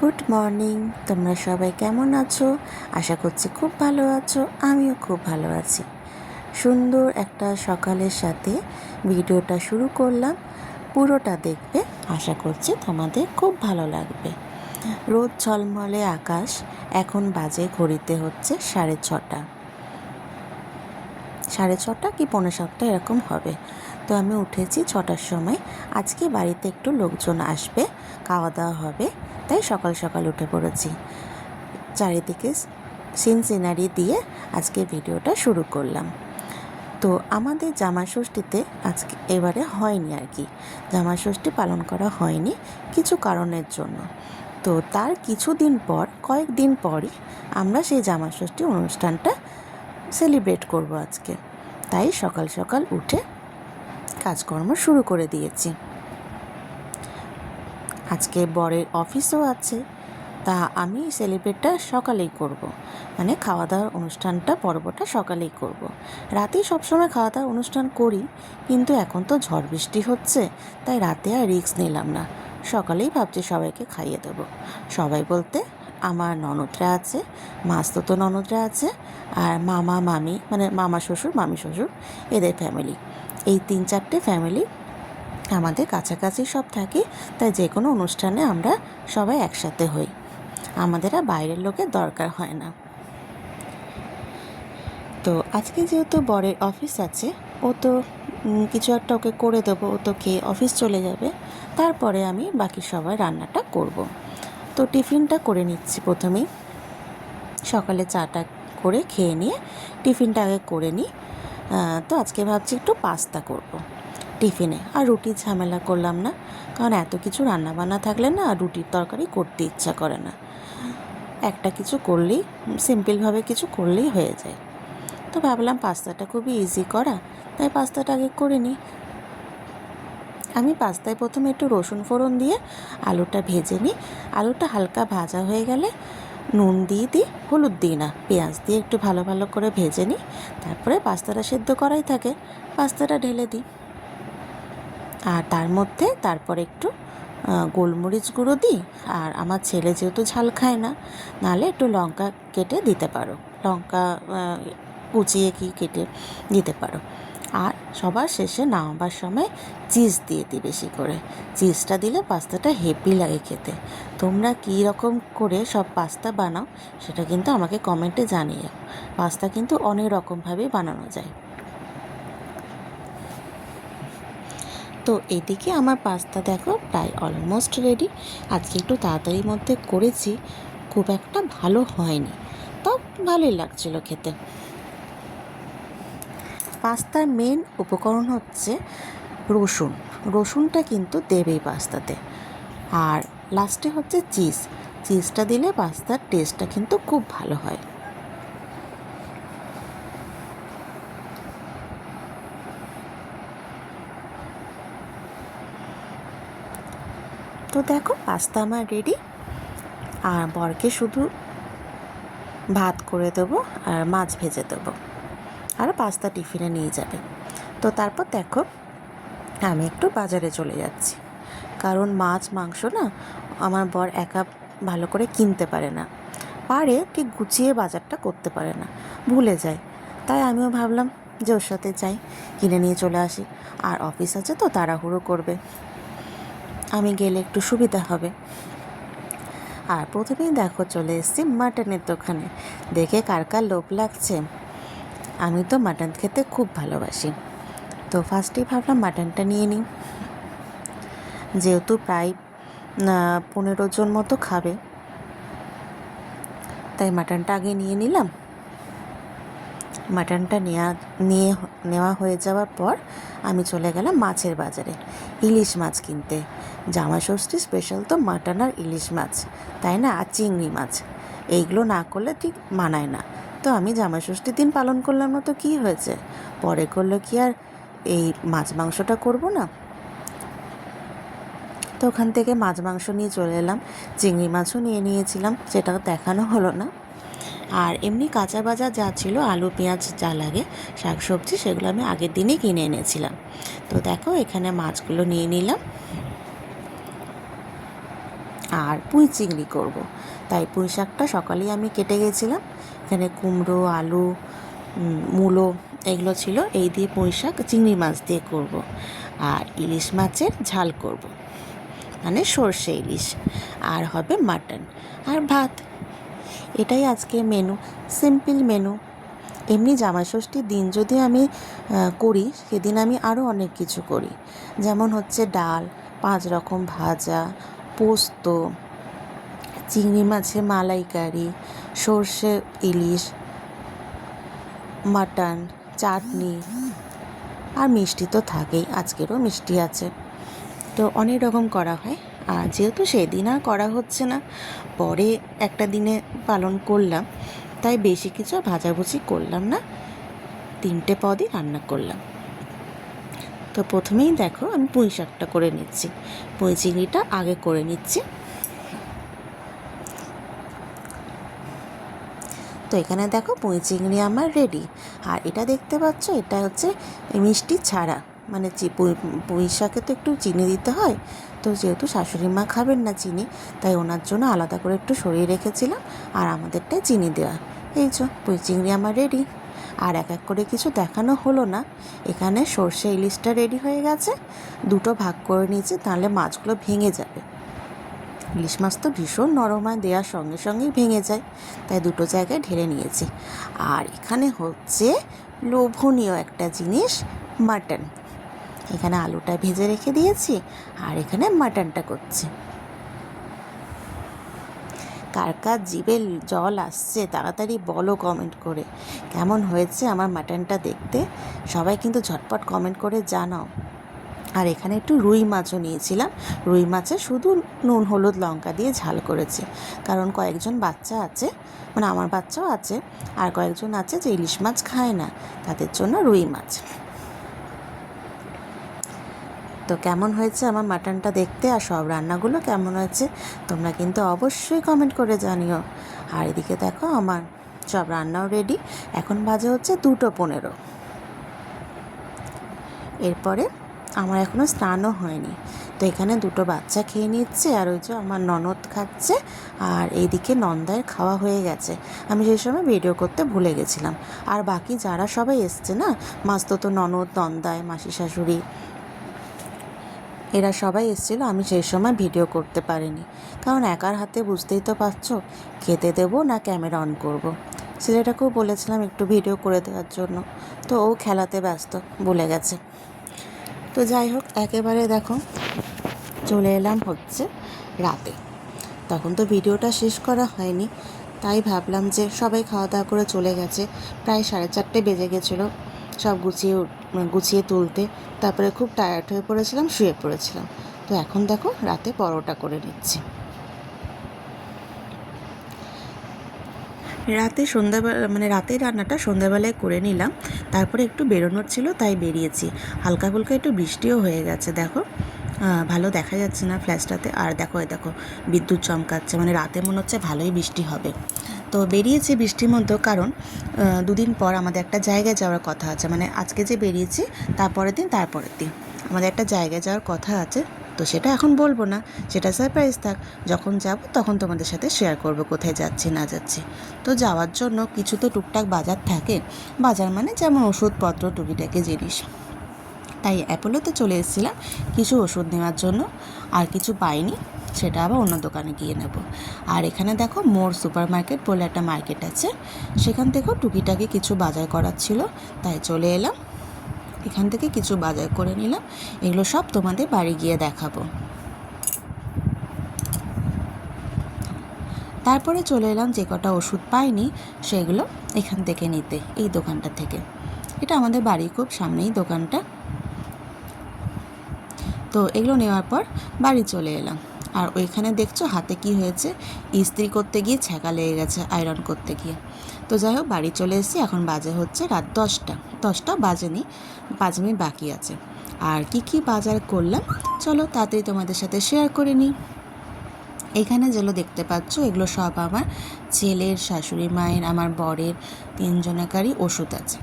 Good morning. তোমরা সবাই কেমন আছো? আশা করছি খুব ভালো আছো। আমিও খুব ভালো আছি। সুন্দর একটা সকালের সাথে ভিডিওটা শুরু করলাম। পুরোটা দেখবে, আশা করছি তোমাদের খুব ভালো লাগবে। রোদ ঝলমলে আকাশ। এখন বাজে ঘড়িতে হচ্ছে 6:30। 6:30 কি 6:45 এরকম হবে। তো আমি উঠেছি 6টার সময়। আজকে বাড়িতে একটু লোকজন আসবে, খাওয়া দাওয়া হবে, তাই সকাল সকাল উঠে পড়েছি। চারিদিকে সিন সিনারি দিয়ে আজকে ভিডিওটা শুরু করলাম। তো আমাদের জামাষষ্ঠীতে আজকে এবারে হয়নি আর কি, জামাষষ্ঠী পালন করা হয়নি কিছু কারণের জন্য। তো তার কিছুদিন পর, কয়েকদিন পরই আমরা সেই জামাষষ্ঠী অনুষ্ঠানটা সেলিব্রেট করব আজকে। তাই সকাল সকাল উঠে কাজকর্ম শুরু করে দিয়েছি। আজকে বরের অফিসও আছে, তা আমি সেলিব্রেটটা সকালেই করব। মানে খাওয়া দাওয়ার অনুষ্ঠানটা পর্বটা সকালেই করব। রাতেই সবসময় খাওয়া দাওয়ার অনুষ্ঠান করি, কিন্তু এখন তো ঝড় বৃষ্টি হচ্ছে, তাই রাতে আর রিস্ক নিলাম না। সকালেই ভাবছি সবাইকে খাইয়ে দেবো। সবাই বলতে আমার ননদরা আছে, মাসতুতো ননদরা আছে, আর মামা মামি, মানে মামা শ্বশুর মামি শ্বশুর, এদের ফ্যামিলি। এই 3-4টে ফ্যামিলি আমাদের কাছাকাছি সব থাকি, তাই যে কোনো অনুষ্ঠানে আমরা সবাই একসাথে হই। আমাদের আর বাইরের লোকের দরকার হয় না। তো আজকে যেহেতু বরের অফিস আছে, ও তো কিছু একটা ওকে করে দেবো, ও তো খেয়ে অফিস চলে যাবে। তারপরে আমি বাকি সবাই রান্নাটা করব। তো টিফিনটা করে নিচ্ছি প্রথমেই। সকালে চাটা করে খেয়ে নিয়ে টিফিনটা আগে করে নিই। তো আজকে ভাবছি একটু পাস্তা করব টিফিনে। আর রুটির ঝামেলা করলাম না, কারণ এত কিছু রান্নাবান্না থাকলে না রুটির তরকারি করতে ইচ্ছা করে না। একটা কিছু করলেই, সিম্পলভাবে কিছু করলেই হয়ে যায়। তো ভাবলাম পাস্তাটা খুবই ইজি করা, তাই পাস্তাটা আগে করে নিই। আমি পাস্তায় প্রথমে একটু রসুন ফোড়ন দিয়ে আলুটা ভেজে নিই। আলুটা হালকা ভাজা হয়ে গেলে নুন দিয়ে দিই, হলুদ দিই না, পেঁয়াজ দিয়ে একটু ভালো ভালো করে ভেজে নিই। তারপরে পাস্তাটা সেদ্ধ করাই থাকে, পাস্তাটা ঢেলে দিই। আর তার মধ্যে তারপর একটু গোলমরিচ গুঁড়ো দিই। আর আমার ছেলে যেহেতু ঝাল খায় না, নাহলে একটু লঙ্কা কেটে দিতে পারো, লঙ্কা কুচিয়ে কি কেটে দিতে পারো। আর সবার শেষে নামাবার সময় চিজ দিয়ে দিই বেশি করে। চিজটা দিলে পাস্তাটা হেভি লাগে খেতে। তোমরা কী রকম করে সব পাস্তা বানাও সেটা কিন্তু আমাকে কমেন্টে জানিও। পাস্তা কিন্তু অনেক রকমভাবেই বানানো যায়। তো এদিকে আমার পাস্তা দেখো প্রায় অলমোস্ট রেডি। আজকে একটু তাড়াতাড়ির মধ্যে করেছি, খুব একটা ভালো হয়নি, তো ভালোই লাগছিলো খেতে। পাস্তার মেন উপকরণ হচ্ছে রসুন। রসুনটা কিন্তু দেবেই পাস্তাতে। আর লাস্টে হচ্ছে চিজ। চিজটা দিলে পাস্তার টেস্টটা কিন্তু খুব ভালো হয়। তো দেখো পাস্তা আমার রেডি। আর বরকে শুধু ভাত করে দেবো আর মাছ ভেজে দেবো, আর পাস্তা টিফিনে নিয়ে যাবে। তো তারপর দেখো আমি একটু বাজারে চলে যাচ্ছি, কারণ মাছ মাংস না আমার বর একা ভালো করে কিনতে পারে না, পারে ঠিক গুছিয়ে বাজারটা করতে পারে না, ভুলে যায়। তাই আমিও ভাবলাম যে ওর সাথে যাই, কিনে নিয়ে চলে আসি। আর অফিস আছে তো তাড়াহুড়ো করবে, আমি গেলে একটু সুবিধা হবে। আর প্রথমেই দেখো চলে এসেছি মাটনের দোকানে। দেখে কার কার লোভ লাগছে। আমি তো মাটন খেতে খুব ভালোবাসি, তো ফার্স্টেই ভাবলাম মাটনটা নিয়ে নিই। যেহেতু প্রায় 15 জন মতো খাবে, তাই মাটনটা আগে নিয়ে নিলাম। মাটনটা নেওয়া হয়ে যাওয়ার পর আমি চলে গেলাম মাছের বাজারে ইলিশ মাছ কিনতে। জামাষষ্ঠী স্পেশাল তো মাটন আর ইলিশ মাছ, তাই না? আর চিংড়ি মাছ, এইগুলো না করলে ঠিক মানায় না। তো আমি জামাষষ্ঠীর দিন পালন করলাম না তো কী হয়েছে, পরে করলে কি আর এই মাছ মাংসটা করবো না? তো ওখান থেকে মাছ মাংস নিয়ে চলে এলাম। চিংড়ি মাছও নিয়ে নিয়েছিলাম, সেটাও দেখানো হলো না। আর এমনি কাঁচা বাজার যা ছিল, আলু পেঁয়াজ যা লাগে শাকসবজি, সেগুলো আমি আগের দিনই কিনে এনেছিলাম। তো দেখো এখানে মাছগুলো নিয়ে নিলাম। আর পুঁই চিংড়ি করব। তাই পুঁই শাকটা সকালেই আমি কেটে গেছিলাম। এখানে কুমড়ো, আলু, মূলো এগুলো ছিল। এই দিয়ে পুঁই শাক চিংড়ি মাছ দিয়ে করব। আর ইলিশ মাছের ঝাল করব, মানে সর্ষে ইলিশ। আর হবে মাটন আর ভাত। এটাই আজকে মেনু, সিম্পল মেনু। এমনি জামাই ষষ্ঠীর দিন যদি আমি করি, সেদিন আমি আরও অনেক কিছু করি। যেমন হচ্ছে ডাল, 5 রকম ভাজা, পোস্ত, চিংড়ি মাছের মালাইকারি, সর্ষে ইলিশ, মাটন, চাটনি, আর মিষ্টি তো থাকেই। আজকেরও মিষ্টি আছে। তো অনেক রকম করা হয়। আর যেহেতু সেদিন আর করা হচ্ছে না, পরে একটা দিনে পালন করলাম, তাই বেশি কিছু ভাজাভুজি করলাম না, 3টে পদই রান্না করলাম। তো প্রথমেই দেখো আমি পুঁই শাকটা করে নিচ্ছি, পুঁই চিংড়িটা আগে করে নিচ্ছি। তো এখানে দেখো পুঁই চিংড়ি আমার রেডি। আর এটা দেখতে পাচ্ছ, এটা হচ্ছে মিষ্টি ছাড়া, মানে পুঁই শাকে তো একটু চিনি দিতে হয়। তো যেহেতু শাশুড়ি মা খাবেন না চিনি, তাই ওনার জন্য আলাদা করে একটু সরিয়ে রেখেছিলাম, আর আমাদেরটাই চিনি দেওয়া। এই যে পুঁই চিংড়ি আমার রেডি। আর এক এক করে কিছু দেখানো হলো না। এখানে সর্ষে ইলিশটা রেডি হয়ে গেছে, 2টো ভাগ করে নিয়েছি, তাহলে মাছগুলো ভেঙে যাবে। ইলিশ মাছ তো ভীষণ নরম হয়, দেওয়ার সঙ্গে সঙ্গেই ভেঙে যায়, তাই 2টো জায়গায় ঢেলে নিয়েছি। আর এখানে হচ্ছে লোভনীয় একটা জিনিস, মাটন। এখানে আলুটা ভেজে রেখে দিয়েছি, আর এখানে মাটনটা করছি। কার কার জিভে জল আসছে তাড়াতাড়ি বলো কমেন্ট করে, কেমন হয়েছে আমার মাটনটা দেখতে। সবাই কিন্তু ঝটপট কমেন্ট করে জানাও। আর এখানে একটু রুই মাছও নিয়েছিলাম। রুই মাছে শুধু নুন, হলুদ, লঙ্কা দিয়ে ঝাল করেছি, কারণ কয়েকজন বাচ্চা আছে, মানে আমার বাচ্চাও আছে, আর কয়েকজন আছে যে ইলিশ মাছ খায় না, তাদের জন্য রুই মাছ। তো কেমন হয়েছে আমার মাটনটা দেখতে, আর সব রান্নাগুলো কেমন হয়েছে তোমরা কিন্তু অবশ্যই কমেন্ট করে জানিও। আর এদিকে দেখো আমার সব রান্নাও রেডি। এখন বাজে হচ্ছে 2:15। এরপরে আমার এখনও স্নানও হয়নি। তো এখানে 2টো বাচ্চা খেয়ে নিচ্ছে, আর ওই যে আমার ননদ খাচ্ছে, আর এইদিকে নন্দায়ের খাওয়া হয়ে গেছে। আমি সেই সময় ভিডিও করতে ভুলে গেছিলাম। আর বাকি যারা সবাই এসছে না, মাসতুতো ননদ, নন্দায়, মাসি শাশুড়ি, এরা সবাই এসেছিলো। আমি সেই সময় ভিডিও করতে পারিনি, কারণ একার হাতে বুঝতেই তো পারছো, খেতে দেবো না ক্যামেরা অন করব। ছেলেটাকেও বলেছিলাম একটু ভিডিও করে দেওয়ার জন্য, তো ও খেলাতে ব্যস্ত, ভুলে গেছে। তো যাই হোক, একেবারে দেখো চলে এলাম হচ্ছে রাতে। তখন তো ভিডিওটা শেষ করা হয়নি, তাই ভাবলাম যে সবাই খাওয়া দাওয়া করে চলে গেছে, প্রায় 4:30 বেজে গেছিলো সব গুছিয়ে তুলতে। তারপরে খুব টায়ার্ড হয়ে পড়েছিলাম, শুয়ে পড়েছিলাম। তো এখন দেখো রাতে পরোটা করে নিচ্ছি। রাতে সন্ধ্যাবেলা, মানে রাতের রান্নাটা সন্ধ্যাবেলায় করে নিলাম। তারপরে একটু বেরোনোর ছিল, তাই বেরিয়েছি। হালকা ফুলকা একটু বৃষ্টিও হয়ে গেছে, দেখো ভালো দেখা যাচ্ছে না ফ্ল্যাশটাতে। আর দেখো দেখো বিদ্যুৎ চমকাচ্ছে, মানে রাতে মনে হচ্ছে ভালোই বৃষ্টি হবে। তো বেরিয়েছি বৃষ্টির মধ্যেও, কারণ 2 দিন পর আমাদের একটা জায়গায় যাওয়ার কথা আছে। মানে আজকে যে বেরিয়েছি তারপরের দিন আমাদের একটা জায়গায় যাওয়ার কথা আছে। তো সেটা এখন বলবো না, সেটা সারপ্রাইজ থাক। যখন যাব তখন তোমাদের সাথে শেয়ার করব কোথায় যাচ্ছি না যাচ্ছি। তো যাওয়ার জন্য কিছু তো টুকটাক বাজার থাকে, বাজার মানে যেমন ওষুধপত্র, টুকিটাকি জিনিস। তাই অ্যাপোলোতে চলে এসেছিলাম কিছু ওষুধ নেওয়ার জন্য। আর কিছু পাইনি, সেটা আবার অন্য দোকানে গিয়ে নেব। আর এখানে দেখো মোর সুপার মার্কেট বলে একটা মার্কেট আছে, সেখান থেকেও টুকিটাকি কিছু বাজার করার ছিল, তাই চলে এলাম। এখান থেকে কিছু বাজার করে নিলাম, এগুলো সব তোমাদের বাড়ি গিয়ে দেখাবো। তারপরে চলে এলাম যে কটা ওষুধ পাইনি সেগুলো এখান থেকে নিতে, এই দোকানটা থেকে। এটা আমাদের বাড়ির খুব সামনেই দোকানটা। তো এগুলো নেওয়ার পর বাড়ি চলে এলাম। আর ওইখানে দেখছো হাতে কি হয়েছে, ইস্ত্রি করতে গিয়ে ছ্যাঁকা লেগে গেছে আয়রন করতে গিয়ে। তো যাই হোক বাড়ি চলে এসেছি, এখন বাজে হচ্ছে রাত 10টা বাজেনি, 5 মিনিট বাকি আছে। আর কি বাজার করলাম চলো তাড়াতাড়ি তোমাদের সাথে শেয়ার করে নিই। এখানে যেগুলো দেখতে পাচ্ছ এগুলো সব আমার ছেলের, শাশুড়ি মায়ের, আমার বরের 3 জনাকারই ওষুধ আছে।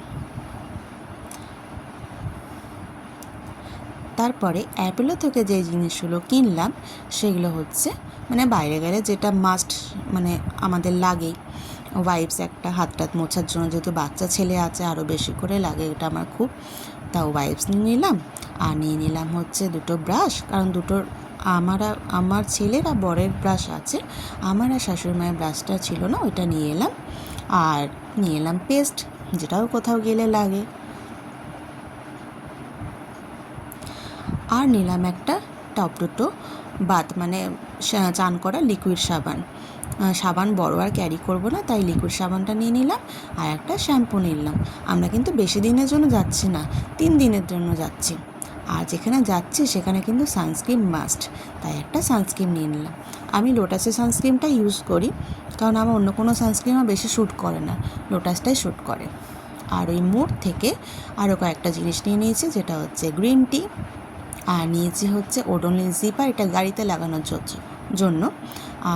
তারপরে অ্যাপোলো থেকে যে জিনিসগুলো কিনলাম সেগুলো হচ্ছে মানে বাইরে গেলে যেটা মাস্ট মানে আমাদের লাগেই, ওয়াইপস একটা হাত টাত মোছার জন্য, যেহেতু বাচ্চা ছেলে আছে আরও বেশি করে লাগে এটা আমার খুব। তাও ওয়াইপস নিয়ে নিলাম, আর নিয়ে নিলাম হচ্ছে দুটো ব্রাশ, কারণ দুটোর আমার ছেলের আর বরের ব্রাশ আছে, আমার আর শাশুড়ি মায়ের ব্রাশটা ছিল না, ওইটা নিয়ে এলাম। আর নিয়ে এলাম পেস্ট, যেটাও কোথাও গেলে লাগে। আর নিলাম একটা টপটোটো মানে চান করা লিকুইড সাবান বড় আর ক্যারি করব না, তাই লিকুইড সাবানটা নিয়ে নিলাম। আর একটা শ্যাম্পু নিলাম। আমরা কিন্তু বেশি দিনের জন্য যাচ্ছি না, 3 দিনের জন্য যাচ্ছি। আর যেখানে যাচ্ছি সেখানে কিন্তু সানস্ক্রিন মাস্ট, তাই একটা সানস্ক্রিন নিয়ে নিলাম। আমি লোটাসের সানস্ক্রিনটা ইউজ করি, কারণ আমার অন্য কোনো সানস্ক্রিন আমার বেশি শ্যুট করে না, লোটাসটাই শ্যুট করে। আর ওই মোড় থেকে আরও কয়েকটা জিনিস নিয়ে নিয়েছি, যেটা হচ্ছে গ্রিন টি, আর নিয়েছি হচ্ছে ওডোনিল জিপার, এটা গাড়িতে লাগানোর জন্য।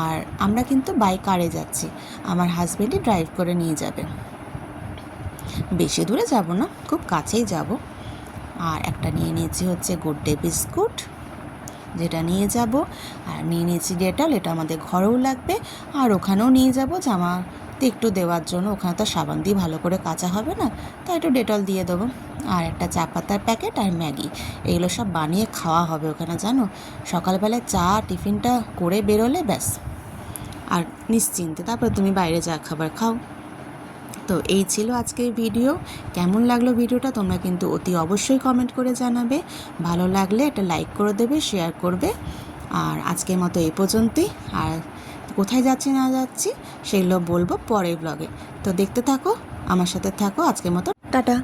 আর আমরা কিন্তু বাই কারে যাচ্ছি, আমার হাজব্যান্ডই ড্রাইভ করে নিয়ে যাবে। বেশি দূরে যাব না, খুব কাছেই যাব। আর একটা নিয়ে নিয়েছি হচ্ছে গুড ডে বিস্কুট, যেটা নিয়ে যাব। আর নিয়ে নিয়েছি ডেটল, এটা আমাদের ঘরেও লাগবে। আর ওখানেও নিয়ে যাব জামাতে একটু দেওয়ার জন্য, ওখানে তো সাবান দিয়ে ভালো করে কাচা হবে না, তাই একটু ডেটল দিয়ে দেবো। আর একটা চা পাতার প্যাকেট আর ম্যাগি, এগুলো সব বানিয়ে খাওয়া হবে ওখানে, জানো। সকালবেলায় চা টিফিনটা করে বেরোলে ব্যাস, আর নিশ্চিন্তে তারপর তুমি বাইরে যা খাবার খাও। তো এই ছিল আজকের ভিডিও। কেমন লাগলো ভিডিওটা তোমরা কিন্তু অতি অবশ্যই কমেন্ট করে জানাবে। ভালো লাগলে একটা লাইক করে দেবে, শেয়ার করবে। আর আজকের মতো এই পর্যন্তই। আর কোথায় যাচ্ছি না যাচ্ছি সেগুলো বলবো পরের ব্লগে। তো দেখতে থাকো, আমার সাথে থাকো। আজকের মতো টাটা।